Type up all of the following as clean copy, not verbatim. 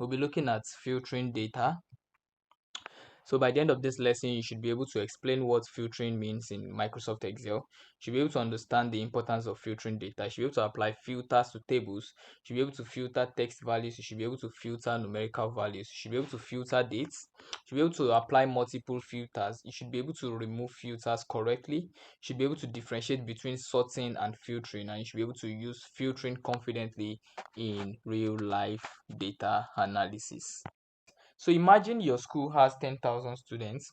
we'll be looking at filtering data. So by the end of this lesson, you should be able to explain what filtering means in Microsoft Excel. You should be able to understand the importance of filtering data. You should be able to apply filters to tables. You should be able to filter text values. You should be able to filter numerical values. You should be able to filter dates. You should be able to apply multiple filters. You should be able to remove filters correctly. You should be able to differentiate between sorting and filtering. And you should be able to use filtering confidently in real life data analysis. So imagine your school has 10,000 students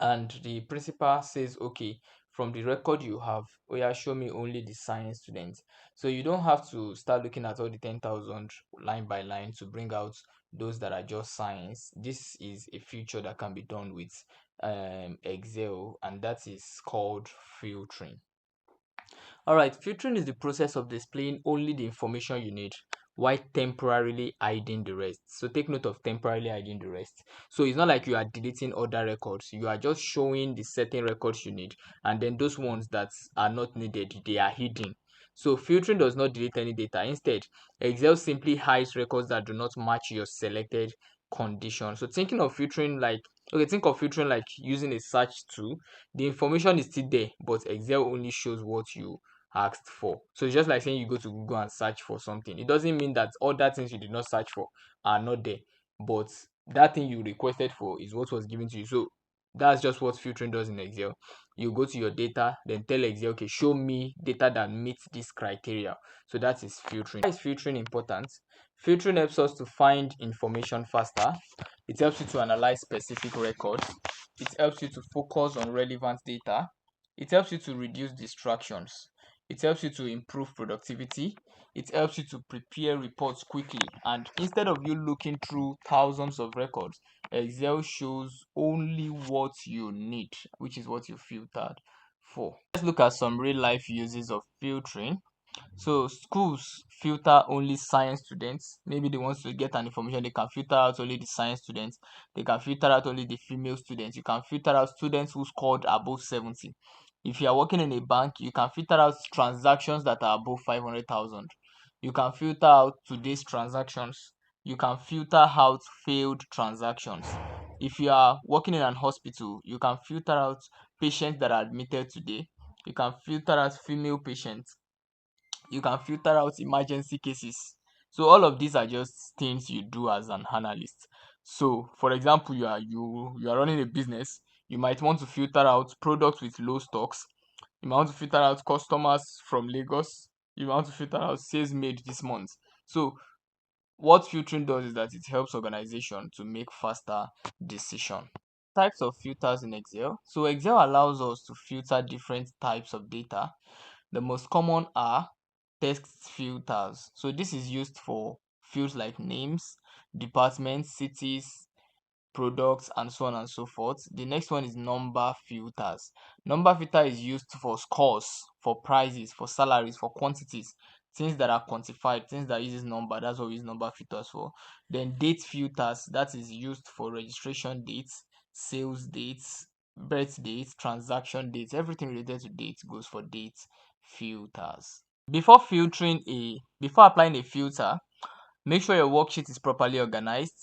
and the principal says, okay, from the record you have, oh yeah, show me only the science students. So you don't have to start looking at all the 10,000 line by line to bring out those that are just science. This is a feature that can be done with Excel, and that is called filtering. All right, filtering is the process of displaying only the information you need while temporarily hiding the rest. So take note of temporarily hiding the rest. So it's not like you are deleting other records. You are just showing the certain records you need, and then those ones that are not needed, they are hidden. So filtering does not delete any data. Instead, Excel simply hides records that do not match your selected condition. So thinking of filtering like, okay, think of filtering like using a search tool. The information is still there, but Excel only shows what you asked for. So it's just like saying you go to Google and search for something. It doesn't mean that other things you did not search for are not there, but that thing you requested for is what was given to you. So that's just what filtering does in Excel. You go to your data, then tell Excel, okay, show me data that meets this criteria. So that is filtering. Why is filtering important? Filtering helps us to find information faster. It helps you to analyze specific records. It helps you to focus on relevant data. It helps you to reduce distractions. It helps you to improve productivity. It helps you to prepare reports quickly. And instead of you looking through thousands of records, Excel shows only what you need, which is what you filtered for. Let's look at some real life uses of filtering. So schools filter only science students. Maybe they want to get an information, they can filter out only the science students. They can filter out only the female students. You can filter out students who scored above 70. If you are working in a bank, you can filter out transactions that are above 500,000. You can filter out today's transactions. You can filter out failed transactions. If you are working in an hospital, you can filter out patients that are admitted today. You can filter out female patients. You can filter out emergency cases. So all of these are just things you do as an analyst. So for example, you are running a business. You might want to filter out products with low stocks. You might want to filter out customers from Lagos. You might want to filter out sales made this month. So what filtering does is that it helps organization to make faster decision. Types of filters in Excel. So Excel allows us to filter different types of data. The most common are text filters. So this is used for fields like names, departments, cities, products, and so on and so forth. The next one is number filters. Number filter is used for scores, for prices, for salaries, for quantities, things that are quantified, things that uses number. That's what we use number filters for. Then date filters, that is used for registration dates, sales dates, birth dates, transaction dates. Everything related to dates goes for date filters. Before applying a filter, make sure your worksheet is properly organized.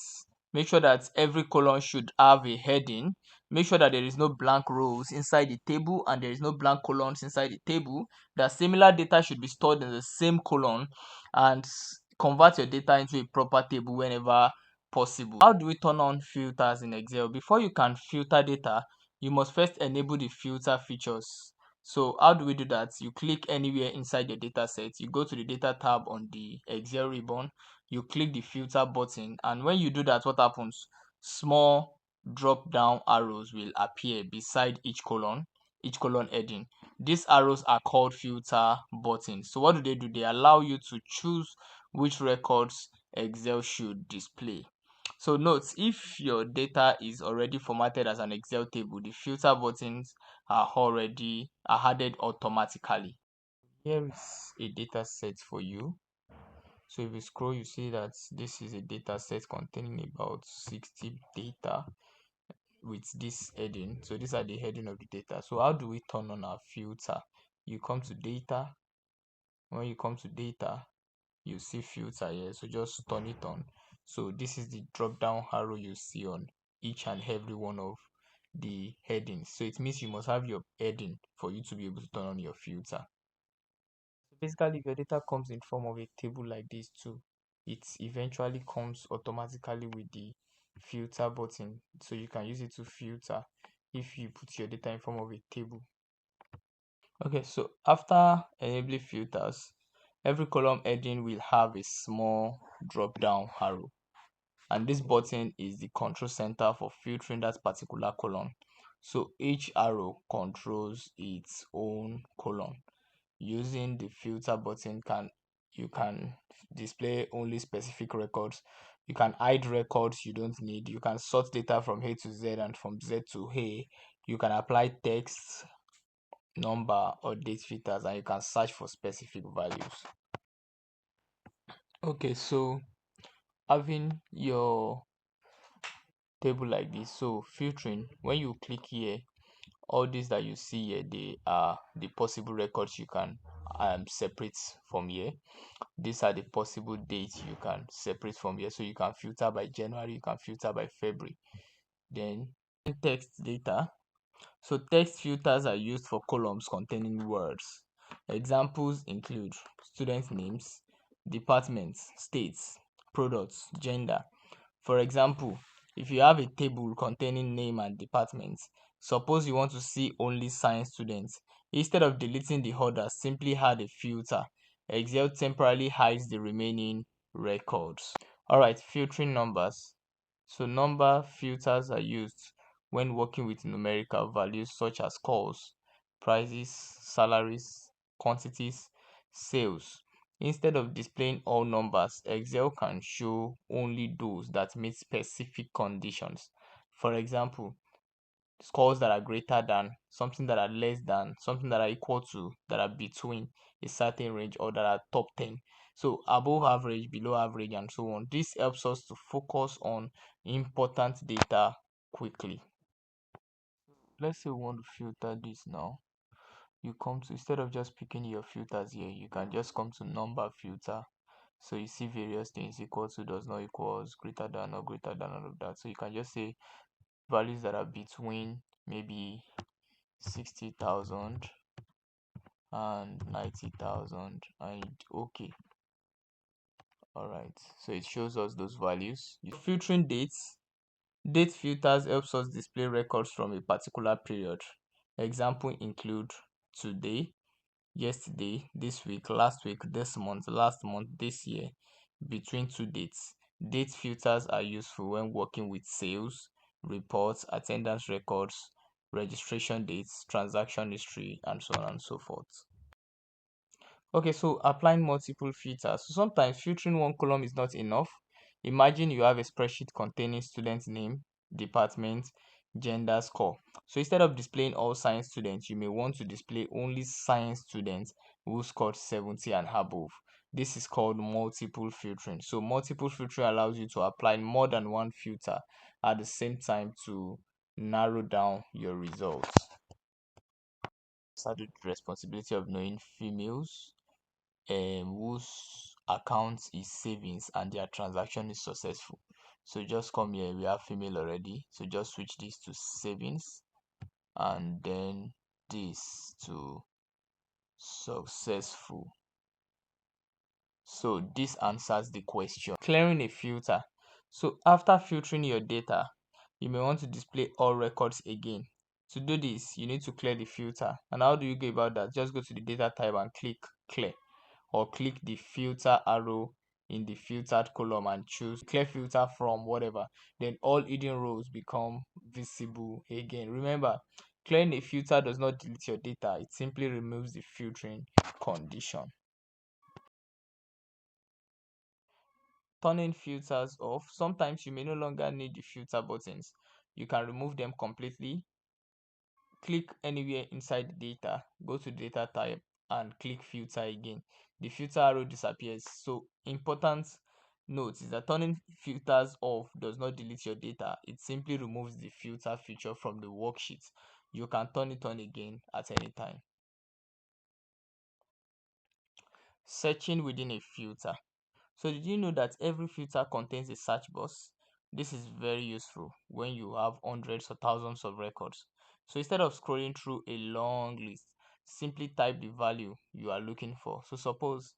Make sure that every column should have a heading. Make sure that there is no blank rows inside the table and there is no blank columns inside the table. That similar data should be stored in the same column, and convert your data into a proper table whenever possible. How do we turn on filters in Excel? Before you can filter data, you must first enable the filter features. So how do we do that? You click anywhere inside your data set. You go to the data tab on the Excel ribbon. You click the filter button, and when you do that, what happens? Small drop down arrows will appear beside each column heading. These arrows are called filter buttons. So what do? They allow you to choose which records Excel should display. So note, if your data is already formatted as an Excel table, the filter buttons are added automatically. Here is a data set for you. So if you scroll, you see that this is a data set containing about 60 data with this heading. So these are the heading of the data. So how do we turn on our filter? You come to data. When you come to data, you see filter here. So just turn it on. So this is the drop down arrow you see on each and every one of the headings. So it means you must have your heading for you to be able to turn on your filter. So basically, if your data comes in form of a table like this too, it eventually comes automatically with the filter button. So you can use it to filter if you put your data in form of a table. Okay, so after enabling filters, every column heading will have a small drop down arrow, and this button is the control center for filtering that particular column. So each arrow controls its own column. Using the filter button, you can display only specific records. You can hide records you don't need. You can sort data from A to Z and from Z to A. You can apply text, number, or date filters, and you can search for specific values. Okay, so having your table like this, so filtering, when you click here, all these that you see here, they are the possible records you can separate from here. These are the possible dates you can separate from here. So you can filter by January, you can filter by February. Then text data. So text filters are used for columns containing words. Examples include student names, departments, states, products, gender. For example, if you have a table containing name and departments, suppose you want to see only science students, instead of deleting the others, simply add a filter. Excel temporarily hides the remaining records. Alright, filtering numbers. So number filters are used when working with numerical values such as calls, prices, salaries, quantities, sales. Instead of displaying all numbers, Excel can show only those that meet specific conditions. For example, scores that are greater than, something that are less than, something that are equal to, that are between a certain range, or that are top 10. So above average, below average, and so on. This helps us to focus on important data quickly. Let's say we want to filter this now. You come to, instead of just picking your filters here, you can just come to number filter. So you see various things: equal to, does not equals, greater than, or greater than, all of that. So you can just say values that are between maybe 60,000 and 90,000, and okay. All right, so it shows us those values. Filtering dates. Date filters helps us display records from a particular period. Example include today, yesterday, this week, last week, this month, last month, this year, between two dates. Date filters are useful when working with sales, reports, attendance records, registration dates, transaction history, and so on and so forth. Okay, so applying multiple filters. So sometimes filtering one column is not enough. Imagine you have a spreadsheet containing student name, department, gender, score. So instead of displaying all science students, you may want to display only science students who scored 70 and above. This is called multiple filtering. So multiple filtering allows you to apply more than one filter at the same time to narrow down your results. So the responsibility of knowing females whose account is savings and their transaction is successful. So just come here, we have female already, so just switch this to savings and then this to successful. So this answers the question. Clearing a filter. So after filtering your data, you may want to display all records again. To do this, you need to clear the filter. And how do you go about that? Just go to the data type and click clear, or click the filter arrow in the filtered column and choose clear filter from whatever. Then all hidden rows become visible again. Remember, clearing a filter does not delete your data, it simply removes the filtering condition. Turning filters off. Sometimes you may no longer need the filter buttons. You can remove them completely. Click anywhere inside the data, go to data type and click filter again. The filter arrow disappears. So important note is that turning filters off does not delete your data. It simply removes the filter feature from the worksheet. You can turn it on again at any time. Searching within a filter. So did you know that every filter contains a search box? This is very useful when you have hundreds or thousands of records. So instead of scrolling through a long list, simply type the value you are looking for. So suppose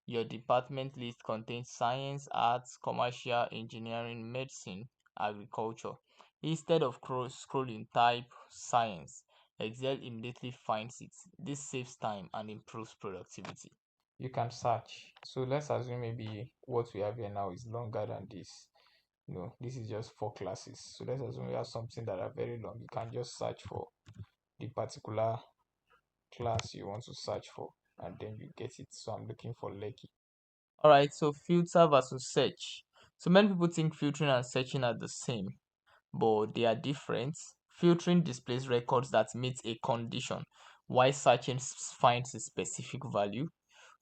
your department list contains science, arts, commercial, engineering, medicine, agriculture. Instead of scrolling, type science. Excel immediately finds it. This saves time and improves productivity. You can search. So let's assume maybe what we have here now is longer than this. This is just 4 classes. So let's assume we have something that are very long. You can just search for the particular class you want to search for, and then you get it. So I'm looking for Lekki. All right, so filter versus search. So many people think filtering and searching are the same, but they are different. Filtering displays records that meet a condition, while searching finds a specific value.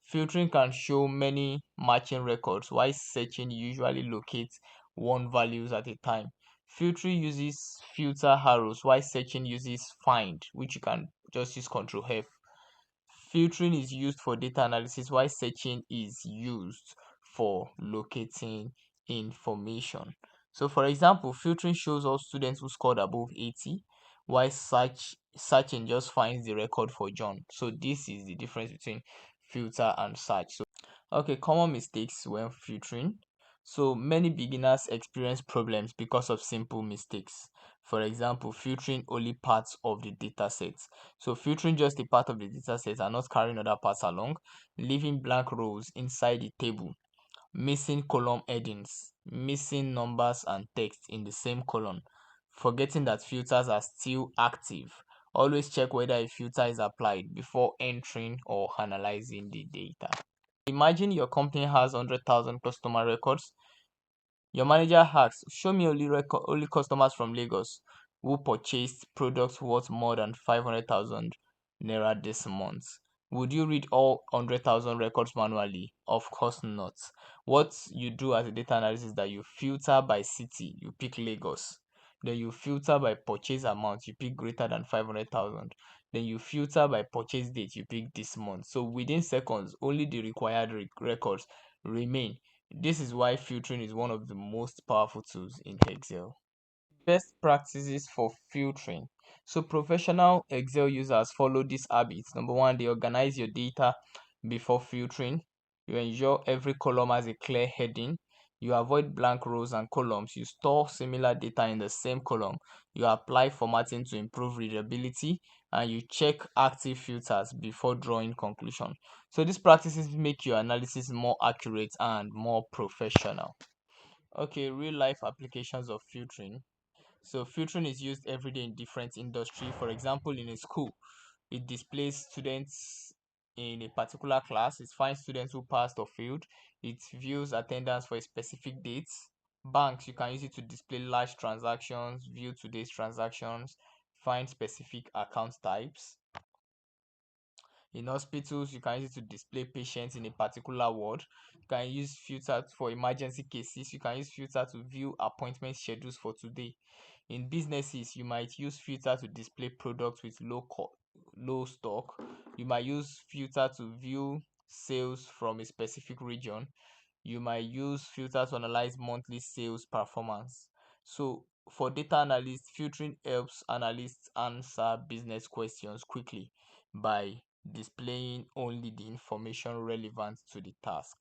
Filtering can show many matching records, while searching usually locates one values at a time. Filtering uses filter arrows, while searching uses find, which you can just use Control F. Filtering is used for data analysis, while searching is used for locating information. So for example, filtering shows all students who scored above 80, while searching just finds the record for John. So this is the difference between filter and search. Okay, common mistakes when filtering. So many beginners experience problems because of simple mistakes. For example, filtering only parts of the dataset. So filtering just a part of the dataset and not carrying other parts along, leaving blank rows inside the table, missing column headings, missing numbers and text in the same column, forgetting that filters are still active. Always check whether a filter is applied before entering or analyzing the data. Imagine your company has 100,000 customer records. Your manager asks, show me only customers from Lagos who purchased products worth more than 500,000 naira this month. Would you read all 100,000 records manually? Of course not. What you do as a data analyst is that you filter by city, you pick Lagos. Then you filter by purchase amount, you pick greater than 500,000. Then you filter by purchase date, you pick this month. So within seconds, only the required records remain. This is why filtering is one of the most powerful tools in Excel. Best practices for filtering. So professional Excel users follow these habits. Number one, they organize your data before filtering. You ensure every column has a clear heading. You avoid blank rows and columns. You store similar data in the same column. You apply formatting to improve readability, and you check active filters before drawing conclusion. So these practices make your analysis more accurate and more professional. Okay, real life applications of filtering. So filtering is used every day in different industry. For example, in a school, it displays students in a particular class. It finds students who passed or failed. It views attendance for a specific date. Banks, you can use it to display large transactions, view today's transactions, find specific account types. In hospitals, you can use it to display patients in a particular ward. You can use filter for emergency cases. You can use filter to view appointment schedules for today. In businesses, you might use filter to display products with low stock. You might use filter to view sales from a specific region. You might use filter to analyze monthly sales performance. So for data analysts, filtering helps analysts answer business questions quickly by displaying only the information relevant to the task.